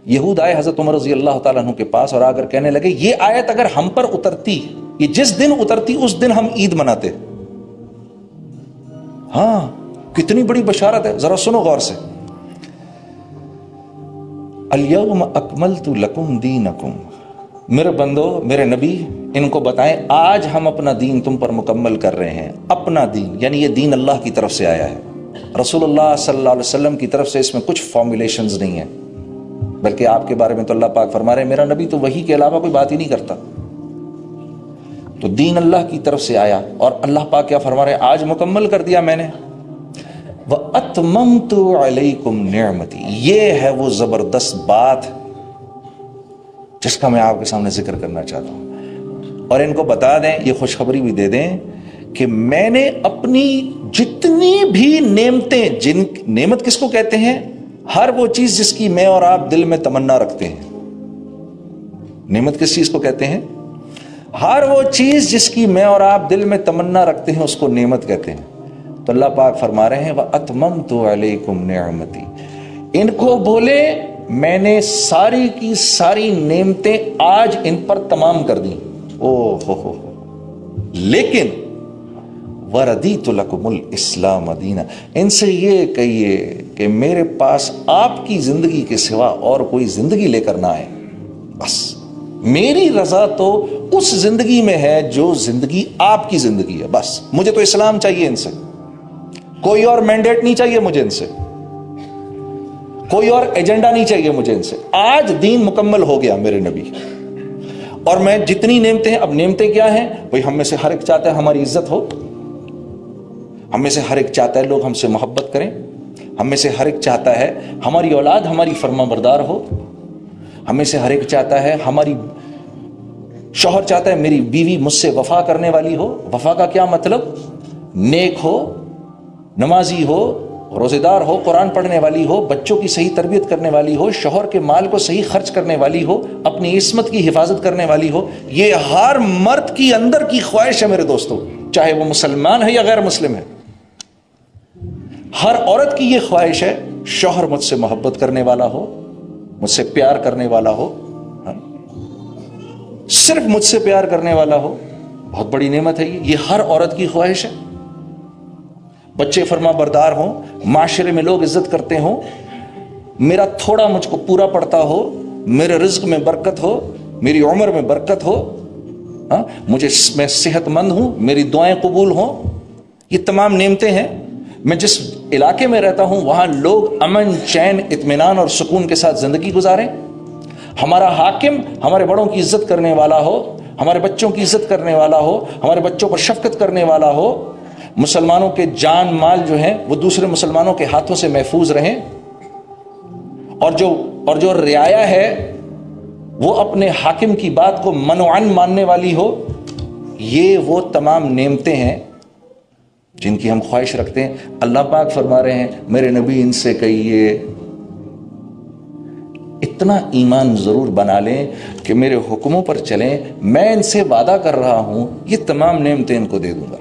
یہود آئے حضرت عمر رضی اللہ تعالیٰ عنہ کے پاس اور آ کر کہنے لگے یہ آیت اگر ہم پر اترتی، یہ جس دن اترتی اس دن ہم عید مناتے۔ ہاں کتنی بڑی بشارت ہے، ذرا سنو غور سے۔ الیوم اکملت لکم دینکم، میرے بندو میرے نبی ان کو بتائیں آج ہم اپنا دین تم پر مکمل کر رہے ہیں۔ اپنا دین یعنی یہ دین اللہ کی طرف سے آیا ہے، رسول اللہ صلی اللہ علیہ وسلم کی طرف سے اس میں کچھ فارمولیشنز نہیں ہیں، بلکہ آپ کے بارے میں تو اللہ پاک فرما رہے ہیں میرا نبی تو وحی کے علاوہ کوئی بات ہی نہیں کرتا۔ تو دین اللہ کی طرف سے آیا اور اللہ پاک کیا فرما رہے ہیں آج مکمل کر دیا میں نے۔ وَأَتْمَمْتُ عَلَيْكُمْ نِعْمَتِي، یہ ہے وہ زبردست بات جس کا میں آپ کے سامنے ذکر کرنا چاہتا ہوں، اور ان کو بتا دیں، یہ خوشخبری بھی دے دیں کہ میں نے اپنی جتنی بھی نعمتیں، نعمت کس کو کہتے ہیں؟ ہر وہ چیز جس کی میں اور آپ دل میں تمنا رکھتے ہیں۔ نعمت کس چیز کو کہتے ہیں؟ ہر وہ چیز جس کی میں اور آپ دل میں تمنا رکھتے ہیں اس کو نعمت کہتے ہیں۔ تو اللہ پاک فرما رہے ہیں وَأَتْمَمْتُ عَلَيْكُمْ نِعْمَتِي، ان کو بولے میں نے ساری کی ساری نعمتیں آج ان پر تمام کر دیں۔ ہو لیکن وَرَضِيتُ لَكُمُ الْإِسْلَامَ دِينًا، ان سے یہ کہیے کہ میرے پاس آپ کی زندگی کے سوا اور کوئی زندگی لے کر نہ آئے، بس میری رضا تو اس زندگی میں ہے جو زندگی آپ کی زندگی ہے، بس مجھے تو اسلام چاہیے، ان سے کوئی اور مینڈیٹ نہیں چاہیے مجھے، ان سے کوئی اور ایجنڈا نہیں چاہیے مجھے، ان سے آج دین مکمل ہو گیا میرے نبی۔ اور میں جتنی نعمتیں ہیں، اب نعمتیں کیا ہیں بھئی؟ ہم میں سے ہر ایک چاہتا ہے ہماری عزت ہو، ہم میں سے ہر ایک چاہتا ہے لوگ ہم سے محبت کریں، ہم میں سے ہر ایک چاہتا ہے ہماری اولاد ہماری فرما بردار ہو، ہم میں سے ہر ایک چاہتا ہے ہماری شوہر چاہتا ہے میری بیوی مجھ سے وفا کرنے والی ہو۔ وفا کا کیا مطلب؟ نیک ہو، نمازی ہو، روزے دار ہو، قرآن پڑھنے والی ہو، بچوں کی صحیح تربیت کرنے والی ہو، شوہر کے مال کو صحیح خرچ کرنے والی ہو، اپنی عصمت کی حفاظت کرنے والی ہو۔ یہ ہر مرد کی اندر کی خواہش ہے میرے دوستو، چاہے وہ مسلمان ہے یا غیر مسلم ہے۔ ہر عورت کی یہ خواہش ہے شوہر مجھ سے محبت کرنے والا ہو، مجھ سے پیار کرنے والا ہو، صرف مجھ سے پیار کرنے والا ہو۔ بہت بڑی نعمت ہے یہ ہر عورت کی خواہش ہے۔ بچے فرما بردار ہوں، معاشرے میں لوگ عزت کرتے ہوں، میرا تھوڑا مجھ کو پورا پڑتا ہو، میرے رزق میں برکت ہو، میری عمر میں برکت ہو، میں صحت مند ہوں، میری دعائیں قبول ہوں۔ یہ تمام نعمتیں ہیں۔ میں جس علاقے میں رہتا ہوں وہاں لوگ امن، چین، اطمینان اور سکون کے ساتھ زندگی گزاریں۔ ہمارا حاکم ہمارے بڑوں کی عزت کرنے والا ہو، ہمارے بچوں کی عزت کرنے والا ہو، ہمارے بچوں پر شفقت کرنے والا ہو، مسلمانوں کے جان مال جو ہیں وہ دوسرے مسلمانوں کے ہاتھوں سے محفوظ رہیں، اور جو رعایا ہے وہ اپنے حاکم کی بات کو منوعاً ماننے والی ہو۔ یہ وہ تمام نعمتیں ہیں جن کی ہم خواہش رکھتے ہیں۔ اللہ پاک فرما رہے ہیں میرے نبی ان سے کہیے اتنا ایمان ضرور بنا لیں کہ میرے حکموں پر چلیں، میں ان سے وعدہ کر رہا ہوں یہ تمام نعمتیں ان کو دے دوں گا۔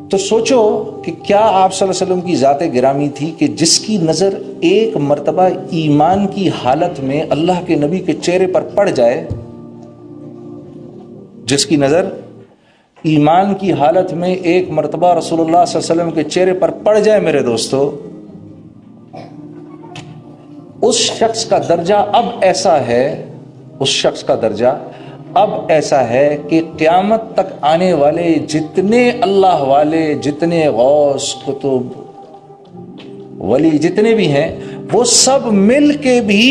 تو سوچو کہ کیا آپ صلی اللہ علیہ وسلم کی ذات گرامی تھی کہ جس کی نظر ایک مرتبہ ایمان کی حالت میں اللہ کے نبی کے چہرے پر پڑ جائے، جس کی نظر ایمان کی حالت میں ایک مرتبہ رسول اللہ صلی اللہ علیہ وسلم کے چہرے پر پڑ جائے میرے دوستو، اس شخص کا درجہ اب ایسا ہے، اس شخص کا درجہ اب ایسا ہے کہ قیامت تک آنے والے جتنے اللہ والے، جتنے غوث، قطب، ولی جتنے بھی ہیں وہ سب مل کے بھی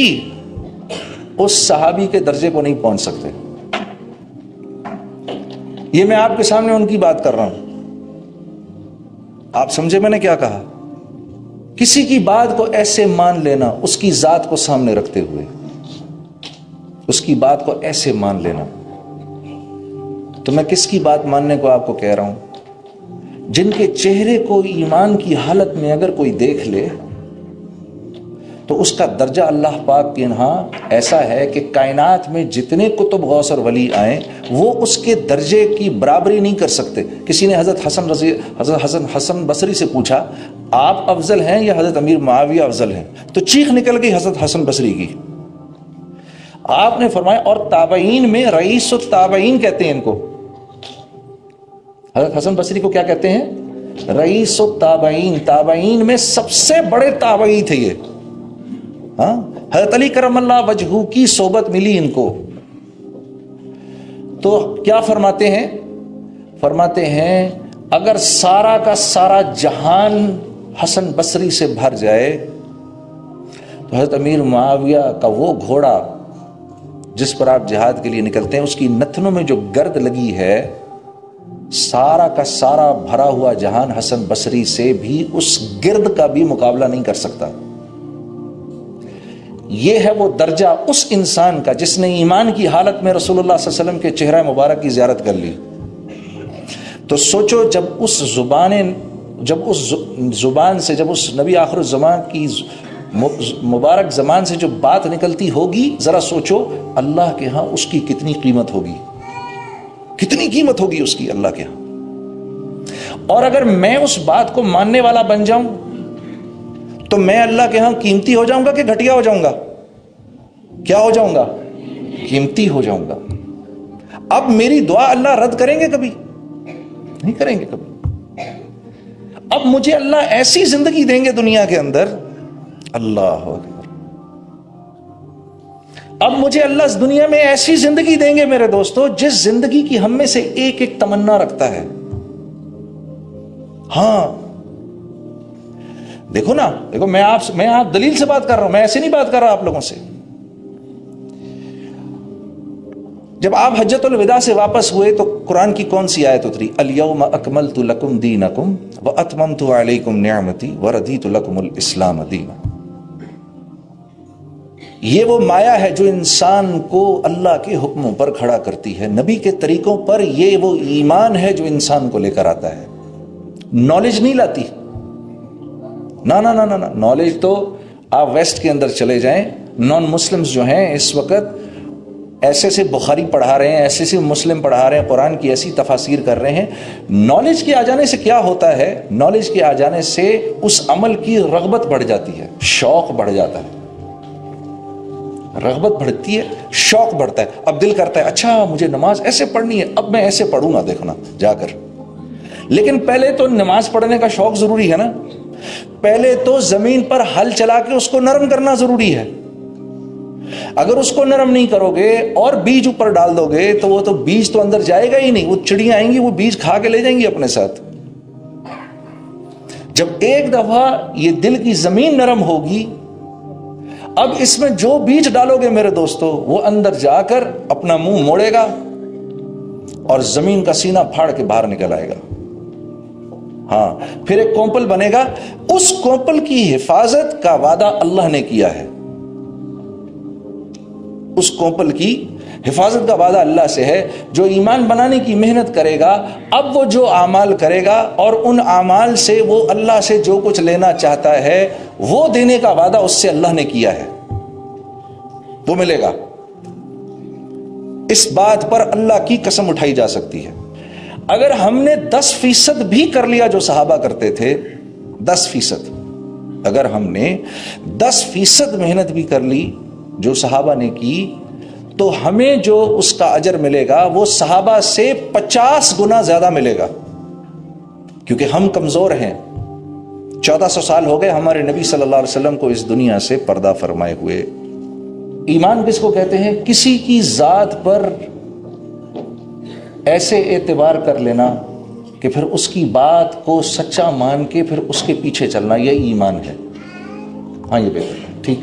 اس صحابی کے درجے کو نہیں پہنچ سکتے۔ یہ میں آپ کے سامنے ان کی بات کر رہا ہوں، آپ سمجھے میں نے کیا کہا؟ کسی کی بات کو ایسے مان لینا، اس کی ذات کو سامنے رکھتے ہوئے اس کی بات کو ایسے مان لینا۔ تو میں کس کی بات ماننے کو آپ کو کہہ رہا ہوں؟ جن کے چہرے کو ایمان کی حالت میں اگر کوئی دیکھ لے تو اس کا درجہ اللہ پاک کے یہاں ایسا ہے کہ کائنات میں جتنے کتب غوث اور ولی آئیں وہ اس کے درجے کی برابری نہیں کر سکتے۔ کسی نے حضرت حسن بصری سے پوچھا آپ افضل ہیں یا حضرت امیر معاویہ افضل ہیں؟ تو چیخ نکل گئی حضرت حسن بصری کی. آپ نے فرمایا اور تابعین میں رئیس التابعین کہتے ہیں ان کو. حضرت حسن بصری کو کیا کہتے ہیں؟ رئیس التابعین. تابعین میں سب سے بڑے تابعی تھے یہ. ہاں، حضرت علی کرم اللہ وجہہ کی صحبت ملی ان کو. تو کیا فرماتے ہیں؟ فرماتے ہیں اگر سارا کا سارا جہان حسن بصری سے بھر جائے تو حضرت امیر معاویہ کا وہ گھوڑا جس پر آپ جہاد کے لیے نکلتے ہیں اس کی نتنوں میں جو گرد لگی ہے، سارا کا سارا بھرا ہوا جہان حسن بصری سے بھی اس گرد کا بھی مقابلہ نہیں کر سکتا. یہ ہے وہ درجہ اس انسان کا جس نے ایمان کی حالت میں رسول اللہ صلی اللہ علیہ وسلم کے چہرہ مبارک کی زیارت کر لی. تو سوچو جب اس زبان سے جب اس نبی آخر الزمان کی مبارک زبان سے جو بات نکلتی ہوگی، ذرا سوچو اللہ کے ہاں اس کی کتنی قیمت ہوگی، کتنی قیمت ہوگی اس کی اللہ کے ہاں. اور اگر میں اس بات کو ماننے والا بن جاؤں تو میں اللہ کے ہاں قیمتی ہو جاؤں گا کہ گھٹیا ہو جاؤں گا؟ کیا ہو جاؤں گا؟ قیمتی ہو جاؤں گا. اب میری دعا اللہ رد کریں گے کبھی؟ نہیں کریں گے کبھی. اب مجھے اللہ ایسی زندگی دیں گے دنیا کے اندر، اللہ اکبر، اب مجھے اللہ اس دنیا میں ایسی زندگی دیں گے میرے دوستو جس زندگی کی ہم میں سے ایک ایک تمنا رکھتا ہے. ہاں دیکھو نا، دیکھو میں آپ دلیل سے بات کر رہا ہوں، میں ایسے نہیں بات کر رہا آپ لوگوں سے. جب آپ حجۃ الوداع سے واپس ہوئے تو قرآن کی کون سی آیت اتری؟ الیوم اکملت لکم دینکم واتممت علیکم نعمتی ورضیت لکم الاسلام دینا. یہ وہ مایا ہے جو انسان کو اللہ کے حکموں پر کھڑا کرتی ہے، نبی کے طریقوں پر. یہ وہ ایمان ہے جو انسان کو لے کر آتا ہے، نالج نہیں لاتی. نا نا نا نا، نالج تو آپ ویسٹ کے اندر چلے جائیں، نان مسلمز جو ہیں اس وقت ایسے سے بخاری پڑھا رہے ہیں، ایسے سے مسلم پڑھا رہے ہیں، قرآن کی ایسی تفاسیر کر رہے ہیں. نالج کے آ جانے سے کیا ہوتا ہے؟ نالج کے آ جانے سے اس عمل کی رغبت بڑھ جاتی ہے، شوق بڑھ جاتا ہے. رغبت بڑھتی ہے، شوق بڑھتا ہے. اب دل کرتا ہے اچھا مجھے نماز ایسے پڑھنی ہے، اب میں ایسے پڑھوں گا، دیکھنا جا کر. لیکن پہلے تو نماز پڑھنے کا شوق ضروری ہے نا. پہلے تو زمین پر ہل چلا کے اس کو نرم کرنا ضروری ہے. اگر اس کو نرم نہیں کرو گے اور بیج اوپر ڈال دو گے تو وہ تو بیج تو اندر جائے گا ہی نہیں. وہ چڑیاں آئیں گی، وہ بیج کھا کے لے جائیں گی اپنے ساتھ. جب ایک دفعہ یہ دل کی زمین نرم ہوگی، اب اس میں جو بیج ڈالو گے میرے دوستو وہ اندر جا کر اپنا منہ موڑے گا اور زمین کا سینہ پھاڑ کے باہر نکل آئے گا. ہاں، پھر ایک کومپل بنے گا. اس کومپل کی حفاظت کا وعدہ اللہ نے کیا ہے. اس کومپل کی حفاظت کا وعدہ اللہ سے ہے. جو ایمان بنانے کی محنت کرے گا، اب وہ جو اعمال کرے گا اور ان اعمال سے وہ اللہ سے جو کچھ لینا چاہتا ہے وہ دینے کا وعدہ اس سے اللہ نے کیا ہے، وہ ملے گا. اس بات پر اللہ کی قسم اٹھائی جا سکتی ہے. اگر ہم نے 10% بھی کر لیا جو صحابہ کرتے تھے، 10%، اگر ہم نے 10% محنت بھی کر لی جو صحابہ نے کی، تو ہمیں جو اس کا اجر ملے گا وہ صحابہ سے 50 گنا زیادہ ملے گا. کیونکہ ہم کمزور ہیں. 1400 سال ہو گئے ہمارے نبی صلی اللہ علیہ وسلم کو اس دنیا سے پردہ فرمائے ہوئے. ایمان کس کو کہتے ہیں؟ کسی کی ذات پر ایسے اعتبار کر لینا کہ پھر اس کی بات کو سچا مان کے پھر اس کے پیچھے چلنا، یہ ایمان ہے. ہاں یہ بہتر ہے. ٹھیک.